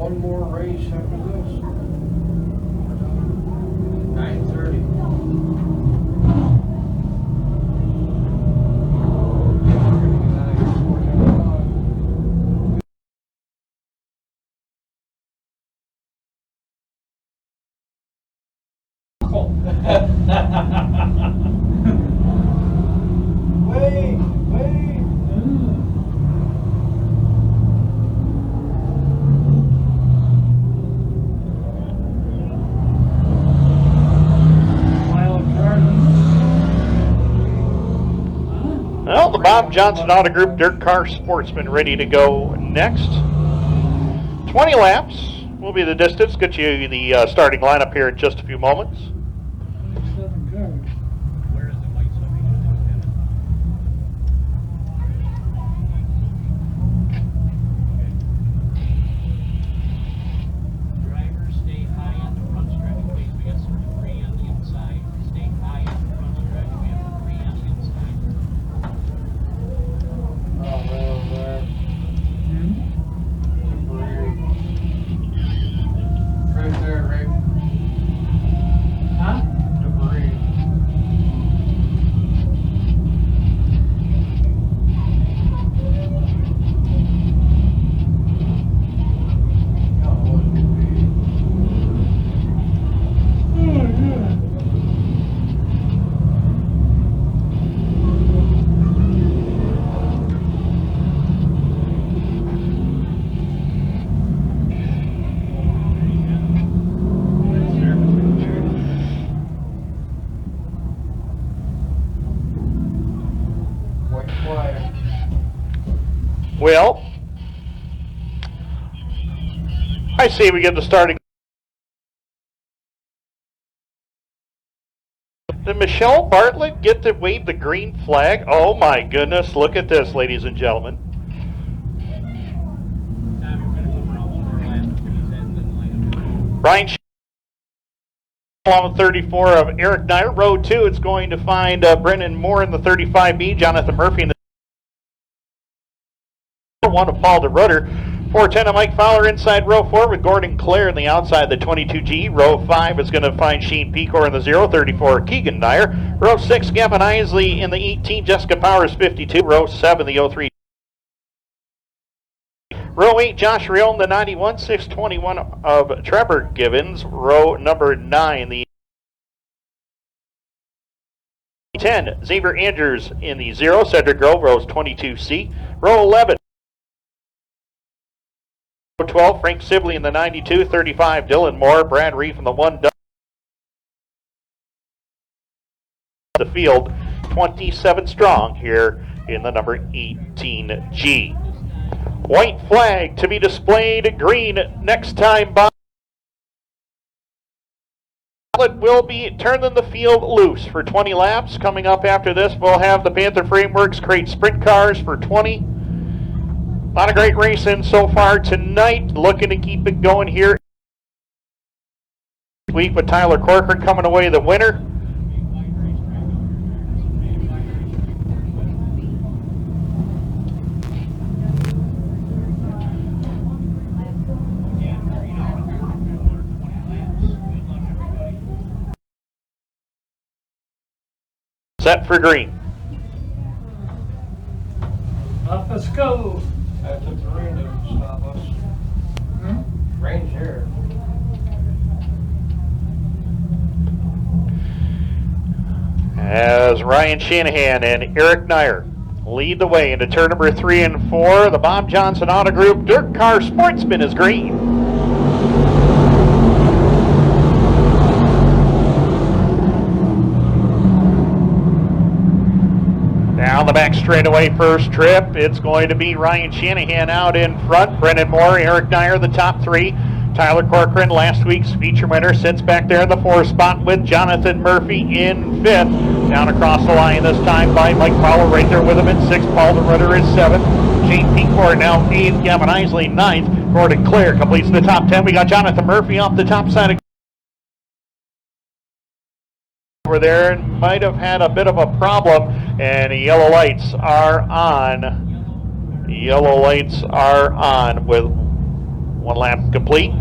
one more race after this. 9:30. Wait. Well, the Bob Johnson Auto Group Dirt Car Sportsman ready to go next. 20 laps will be the distance. Get you the starting lineup here in just a few moments. Well, I see we get the starting. Did Michelle Bartlett get to wave the green flag? Oh my goodness, look at this, ladies and gentlemen. Ryan Shanahan along with 34 of Eric Nier. Row 2, it's going to find Brennan Moore in the 35B, Jonathan Murphy in the 1 of Paul DeRuyter. 410 of Mike Fowler inside row 4 with Gorden Clair in the outside the 22G. Row 5 is going to find Shane Pecore in the 034, Keegan Nier. Row 6, Gavin Eisele in the 18, Jessica Powers 52. Row 7, the 03. Row 8, Josh Reome, the 91, 621 of Trevor Gibbons. Row number 9, the 10, Xavier Andrews in the 0, Cederic Gauvreau 22C. Row 11, 12, Frank Sibley in the 92, 35, Dylan Moore, Brad Reef in the 1, the field, 27 strong here in the number 18G. White flag to be displayed, green next time by. It will be turning the field loose for 20 laps. Coming up after this, we'll have the Panther Frameworks crate sprint cars for 20. A lot of great racing so far tonight. Looking to keep it going here this week with Tyler Corcoran coming away the winner. Set for green. Up, let's go. I took the rain to stop us. Rain's here. As Ryan Shanahan and Eric Nier lead the way into turn number 3 and 4, the Bob Johnson Auto Group Dirt Car Sportsman is green. Down the back straightaway first trip, it's going to be Ryan Shanahan out in front. Brennan Moore, Eric Nier, the top 3. Tyler Corcoran, last week's feature winner, sits back there in the 4th spot with Jonathan Murphy in 5th. Down across the line this time by Mike Fowler right there with him in 6th. Paul DeRuyter is 7th. Shane Pecore now 8th. Gavin Eisele 9th. Gorden Clair completes the top 10. We got Jonathan Murphy off the top side of over there and might have had a bit of a problem, and the yellow lights are on. Yellow lights are on with 1 lap complete.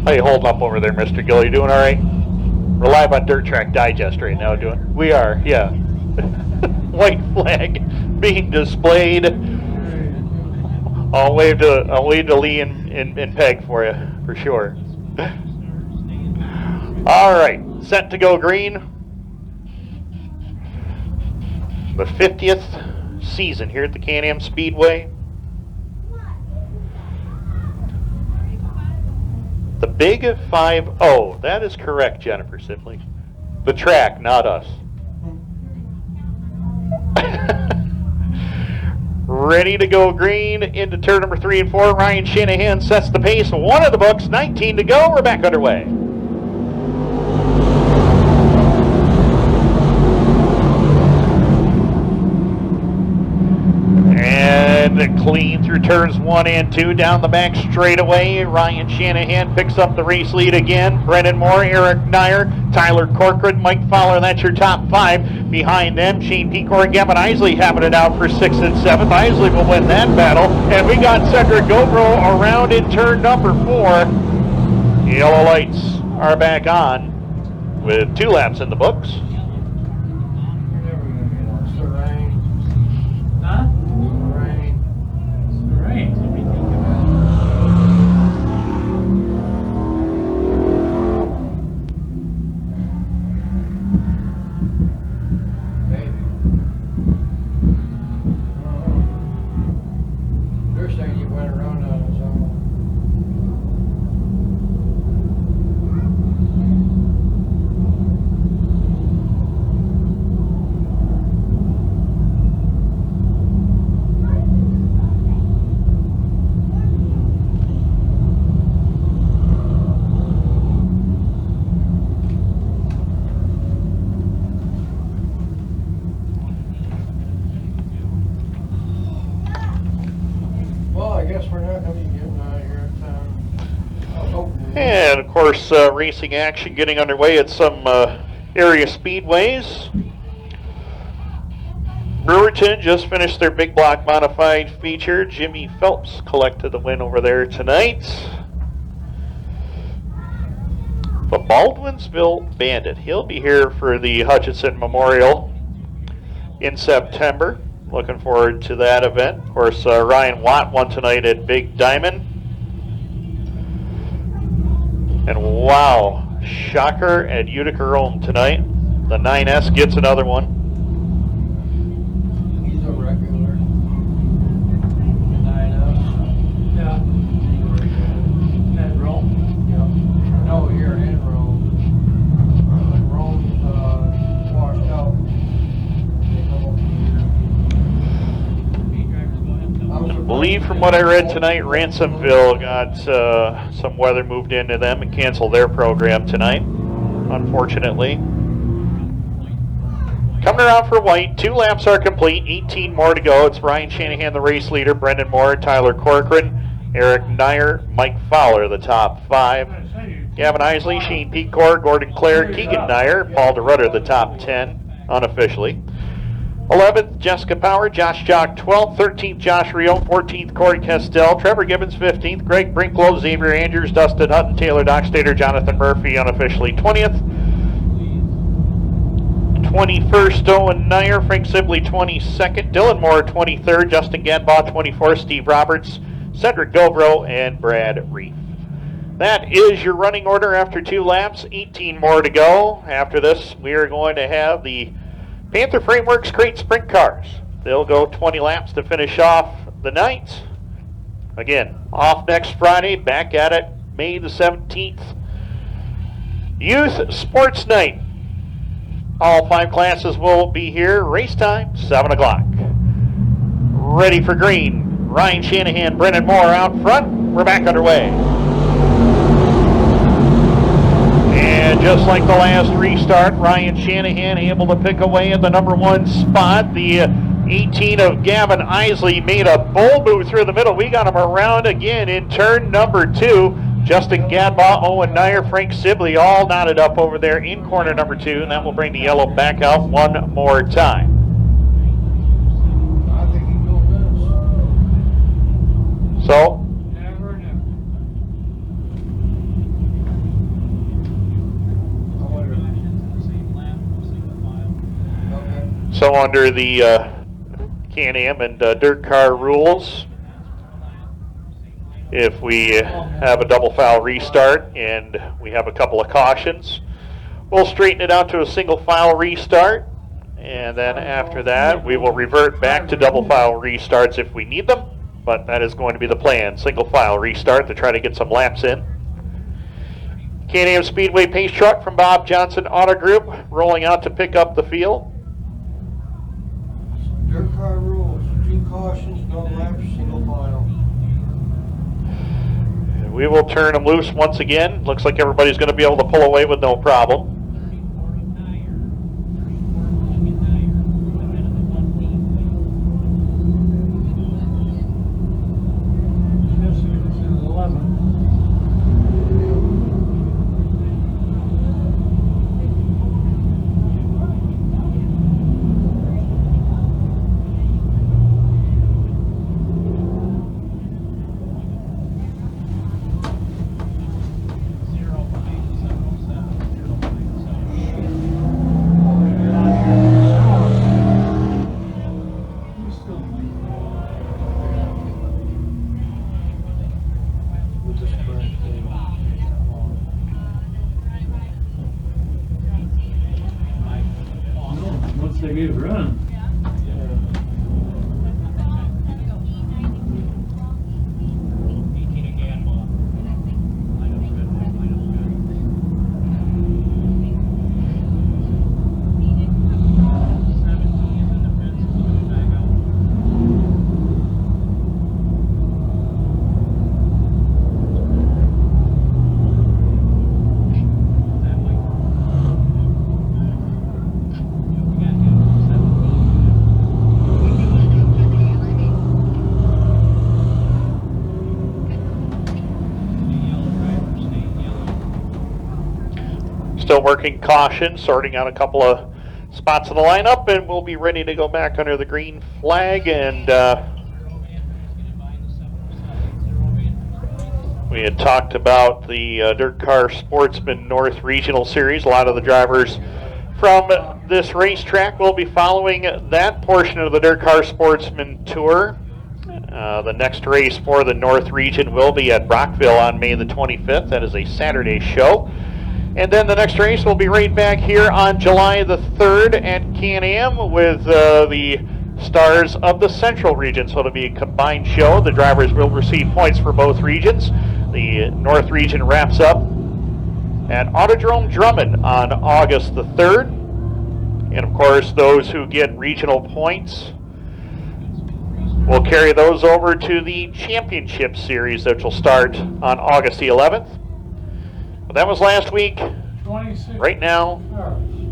How you holding up over there, Mr. Gill? You doing all right? We're live on Dirt Track Digest right now. We are, yeah. White flag being displayed. I'll wave to Lee and Peg for you, for sure. All right, set to go green. The 50th season here at the Can-Am Speedway. The Big 5-0. That is correct, Jennifer Sibley. The track, not us. Ready to go green into turn number 3 and 4. Ryan Shanahan sets the pace. 1 of the books, 19 to go. We're back underway. And clean through turns 1 and 2. Down the back straightaway, Ryan Shanahan picks up the race lead again. Brennan Moore, Eric Nier, Tyler Corcoran, Mike Fowler, that's your top 5. Behind them, Shane Pecore and Gavin Eisele having it out for 6th and 7th. Eisele will win that battle. And we got Cederic Gauvreau around in turn number 4. Yellow lights are back on with 2 laps in the books. for now? How you getting out of here at town? And of course, racing action getting underway at some area speedways. Brewerton just finished their big block modified feature. Jimmy Phelps collected the win over there tonight. The Baldwinsville Bandit. He'll be here for the Hutchinson Memorial in September. Looking forward to that event. Of course, Ryan Watt won tonight at Big Diamond. And wow, shocker at Utica Rome tonight. The 9S gets another one. He's a regular. 9S. Yeah. And Rome. Yep. No, you're in Rome. Rome's washed out. I believe from what I read tonight, Ransomville got some weather moved into them and canceled their program tonight, unfortunately. Coming around for white, 2 laps are complete, 18 more to go. It's Ryan Shanahan, the race leader, Brennan Moore, Tyler Corcoran, Eric Nier, Mike Fowler, the top 5. Gavin Eisele, Shane Pecore, Gorden Clair, Keegan Nier, Paul DeRuyter, the top 10, unofficially. 11th, Jessica Power, Josh Jock 12th, 13th, Josh Reome, 14th, Cory Castell, Trevor Gibbons 15th, Greg Brinklow, Xavier Andrews, Dustin Hutton, Taylor Doxtater, Jonathan Murphy, unofficially 20th. 21st, Owen Nier, Frank Sibley 22nd, Dylan Moore 23rd, Justin Gadbaugh 24th, Steve Roberts, Cederic Gauvreau, and Brad Reef. That is your running order after 2 laps, 18 more to go. After this, we are going to have the Panther Frameworks Crate Sprint Cars. They'll go 20 laps to finish off the night. Again, off next Friday, back at it May the 17th. Youth Sports Night. All 5 classes will be here. Race time, 7 o'clock. Ready for green. Ryan Shanahan, Brennan Moore out front. We're back underway. And just like the last restart, Ryan Shanahan able to pick away at the number 1 spot. The 18 of Gavin Eisele made a bold move through the middle. We got him around again in turn number 2. Justin Gadbaugh, Owen Nier, Frank Sibley all knotted up over there in corner number 2, and that will bring the yellow back out one more time. I think he will finish. So, Never knew. Okay. so under the Can-Am and dirt car rules, if we have a double foul restart and we have a couple of cautions, we'll straighten it out to a single foul restart, and then after that we will revert back to double foul restarts if we need them, but that is going to be the plan, single file restart to try to get some laps in. Can-Am Speedway pace truck from Bob Johnson Auto Group rolling out to pick up the field. Dirt car rules, 2 cautions, no laps, single file. We will turn them loose once again. Looks like everybody's going to be able to pull away with no problem. Once they get it run. still working caution, sorting out a couple of spots in the lineup, and we'll be ready to go back under the green flag. And we had talked about the Dirt Car Sportsman North Regional Series. A lot of the drivers from this racetrack will be following that portion of the Dirt Car Sportsman Tour. The next race for the North Region will be at Brockville on May the 25th. That is a Saturday show. And then the next race will be right back here on July the 3rd at Can-Am with the stars of the Central Region. So it'll be a combined show. The drivers will receive points for both regions. The North Region wraps up at Autodrome Drummond on August the 3rd. And of course, those who get regional points will carry those over to the Championship Series, which will start on August the 11th. But that was last week. 26. Right now,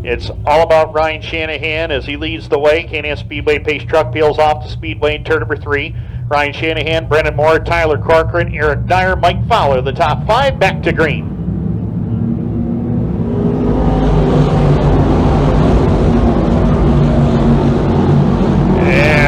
it's all about Ryan Shanahan as he leads the way. Can-Am Speedway Pace Truck peels off the Speedway in turn number 3. Ryan Shanahan, Brennan Moore, Tyler Corcoran, Eric Nier, Mike Fowler, the top 5, back to green.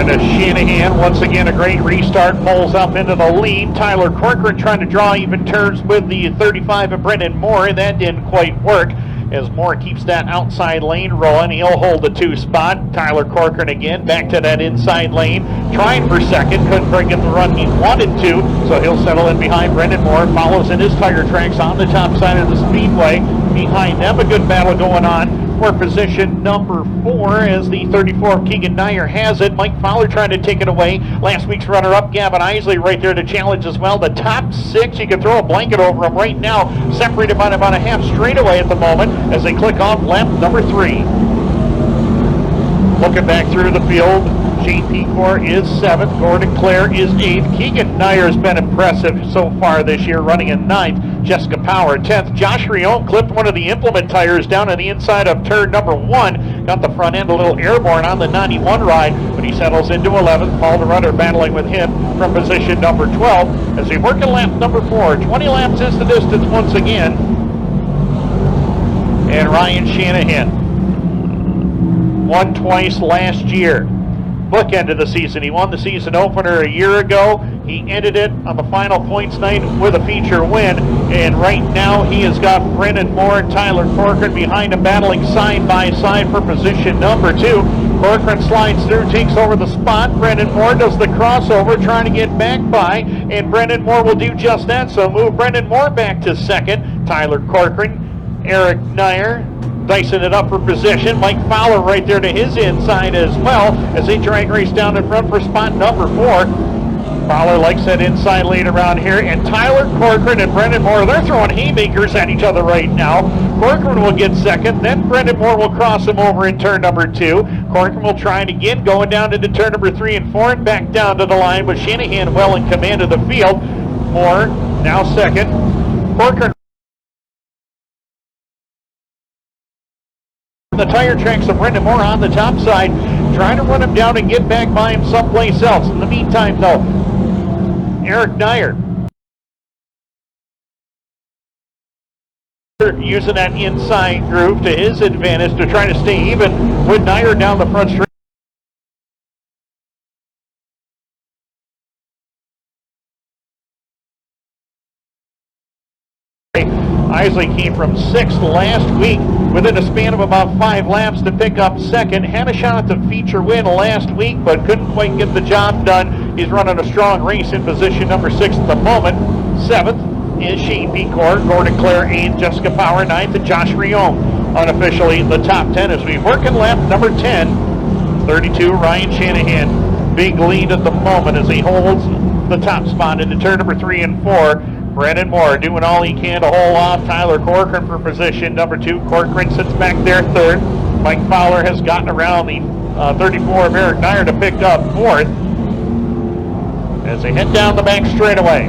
And Shanahan, once again, a great restart, pulls up into the lead. Tyler Corcoran trying to draw even turns with the 35 of Brennan Moore. That didn't quite work as Moore keeps that outside lane rolling. He'll hold the 2 spot. Tyler Corcoran again back to that inside lane, trying for second. Couldn't bring in the run he wanted to, so he'll settle in behind Brennan Moore. Follows in his tire tracks on the top side of the Speedway. Behind them, a good battle going on for position number 4 as the 34 of Keegan Nier has it. Mike Fowler trying to take it away. Last week's runner-up, Gavin Eisele, right there to challenge as well. The top 6, you can throw a blanket over them right now, separated by about a half straightaway at the moment as they click off lap number 3. Looking back through the field, Shane Pecore is 7th, Gorden Clair is 8th. Keegan Nier has been impressive so far this year, running in 9th. Jessica Power 10th. Josh Reome clipped one of the implement tires down on the inside of turn number 1. Got the front end a little airborne on the 91 ride, but he settles into 11th. Paul DeRuyter battling with him from position number 12 as we work in lap number 4. 20 laps is the distance once again. And Ryan Shanahan won twice last year. Bookend of the season. He won the season opener a year ago. He ended it on the final points night with a feature win. And right now he has got Brennan Moore and Tyler Corcoran behind him battling side by side for position number 2. Corcoran slides through, takes over the spot. Brennan Moore does the crossover, trying to get back by. And Brennan Moore will do just that. So move Brennan Moore back to second. Tyler Corcoran, Eric Nier dicing it up for position. Mike Fowler right there to his inside as well as they drag race down in front for spot number 4. Fowler likes that inside lane around here, and Tyler Corcoran and Brennan Moore, they're throwing haymakers at each other right now. Corcoran will get second, then Brennan Moore will cross him over in turn number 2. Corcoran will try it again, going down into turn number 3 and 4 and back down to the line with Shanahan well in command of the field. Moore now second. Corcoran the tire tracks of Brennan Moore on the top side, trying to run him down and get back by him someplace else. In the meantime, though, Eric Nier using that inside groove to his advantage to try to stay even with Nier down the front straight. Eisele came from 6th last week within a span of about 5 laps to pick up second. Had a shot at the feature win last week, but couldn't quite get the job done. He's running a strong race in position number 6 at the moment. 7th is Shane Pecore, Gorden Clair 8th, Jessica Power 9th, and Josh Reome unofficially in the top 10 as we work in lap number 10. 32, Ryan Shanahan, big lead at the moment as he holds the top spot into turn number 3 and 4. Brennan Moore doing all he can to hold off Tyler Corcoran for position number 2. Corcoran sits back there 3rd. Mike Fowler has gotten around the 34 of Eric Nier to pick up 4th. As they head down the back straightaway,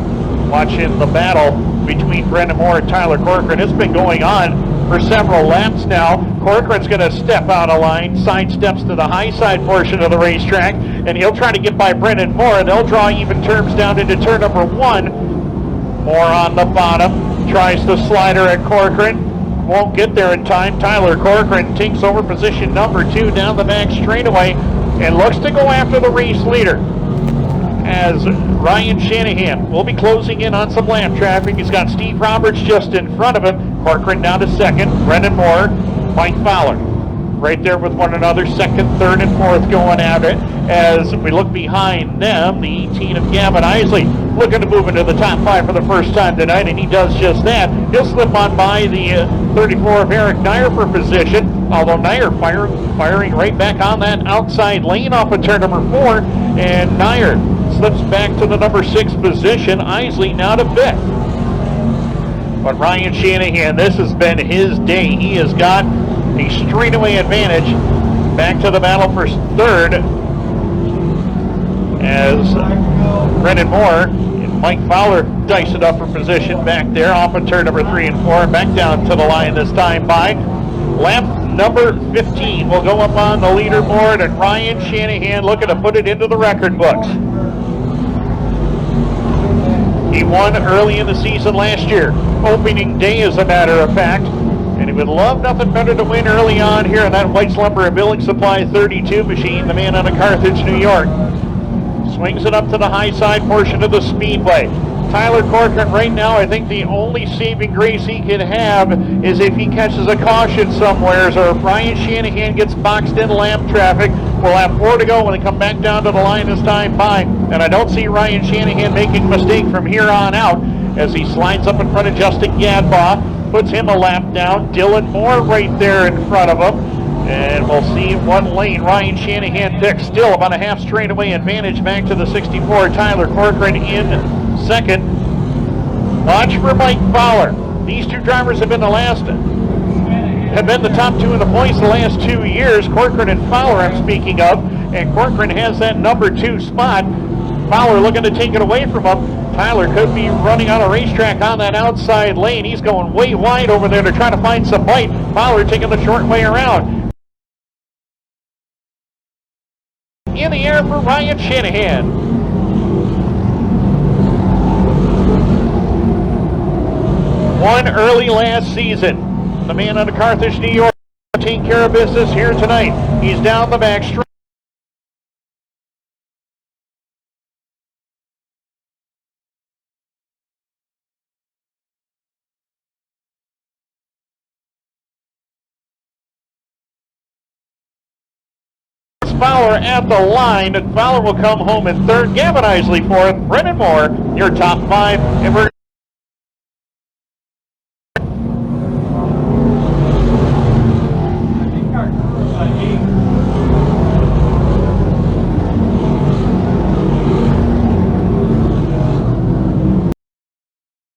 watching the battle between Brennan Moore and Tyler Corcoran. It's been going on for several laps now. Corcoran's going to step out of line, side steps to the high side portion of the racetrack, and he'll try to get by Brennan Moore. They'll draw even terms down into turn number 1. Moore on the bottom, tries the slider at Corcoran. won't get there in time. Tyler Corcoran takes over position number 2 down the back straightaway and looks to go after the race leader, as Ryan Shanahan will be closing in on some lap traffic. He's got Steve Roberts just in front of him. Corcoran down to second. Brennan Moore, Mike Fowler right there with one another, second, third, and fourth going at it. As we look behind them, the 18 of Gavin Eisele looking to move into the top 5 for the first time tonight, and he does just that. He'll slip on by the 34 of Eric Nier for position, although Nier firing right back on that outside lane off of turn number 4, and Nier slips back to the number 6 position. Eisele now to 5th. But Ryan Shanahan, this has been his day. He has got a straightaway advantage. Back to the battle for 3rd, as Brennan Moore and Mike Fowler dice it up for position back there off of turn number 3 and 4. Back down to the line this time by lap number 15 will go up on the leaderboard, and Ryan Shanahan looking to put it into the record books. He won early in the season last year, opening day as a matter of fact, and he would love nothing better to win early on here in that White's Lumber and Building Supply 32 machine, the man out of Carthage, New York. Swings it up to the high side portion of the Speedway. Tyler Corcoran right now, I think the only saving grace he can have is if he catches a caution somewheres, or if Ryan Shanahan gets boxed in lap traffic. We'll have 4 to go when they come back down to the line this time by. And I don't see Ryan Shanahan making a mistake from here on out, as he slides up in front of Justin Gadbaugh, puts him a lap down. Dylan Moore right there in front of him. And we'll see what lane Ryan Shanahan picks. Still about a half straightaway advantage back to the 64. Tyler Corcoran in 2nd. Watch for Mike Fowler. These 2 drivers have been the top 2 in the points the last 2 years. Corcoran and Fowler I'm speaking of. And Corcoran has that number 2 spot. Fowler looking to take it away from him. Tyler could be running on a racetrack on that outside lane. He's going way wide over there to try to find some bite. Fowler taking the short way around. In the air for Ryan Shanahan. Won early last season. The man out of Carthage, New York, taking care of business here tonight. He's down the back straight. Fowler at the line, and Fowler will come home in 3rd. Gavin Eisele 4th. Brennan Moore, your top 5. And we're